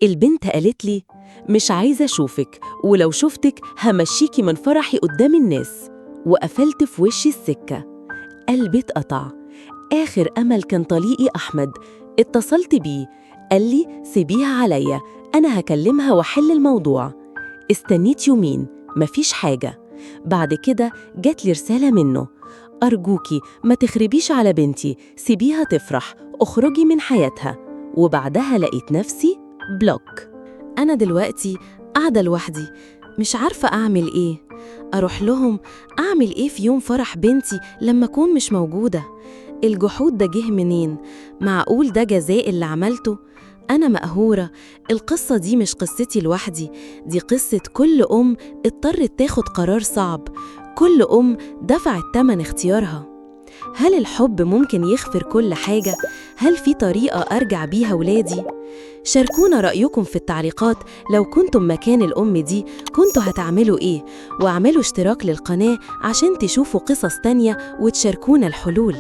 البنت قالت لي: مش عايزة أشوفك، ولو شفتك همشيكي من فرحي قدام الناس. وقفلت في وشي السكة. قلبي اتقطع. آخر أمل كان طليقي أحمد. اتصلت بيه، قال لي: سيبيها عليا، أنا هكلمها وحل الموضوع. استنيت يومين، مفيش حاجة. بعد كده جات لي رسالة منه: أرجوكي ما تخربيش على بنتي، سيبيها تفرح، اخرجي من حياتها. وبعدها لقيت نفسي بلوك. أنا دلوقتي قاعدة لوحدي، مش عارفة أعمل إيه. أروح لهم أعمل إيه في يوم فرح بنتي لما أكون مش موجودة؟ الجحود ده جه منين؟ معقول ده جزاء اللي عملته؟ أنا مقهورة. القصة دي مش قصتي لوحدي، دي قصة كل أم اضطرت تاخد قرار صعب، كل أم دفعت تمن اختيارها. هل الحب ممكن يغفر كل حاجة؟ هل في طريقة أرجع بيها ولادي؟ شاركونا رأيكم في التعليقات. لو كنتم مكان الأم دي كنتوا هتعملوا إيه؟ واعملوا اشتراك للقناة عشان تشوفوا قصص تانية وتشاركونا الحلول.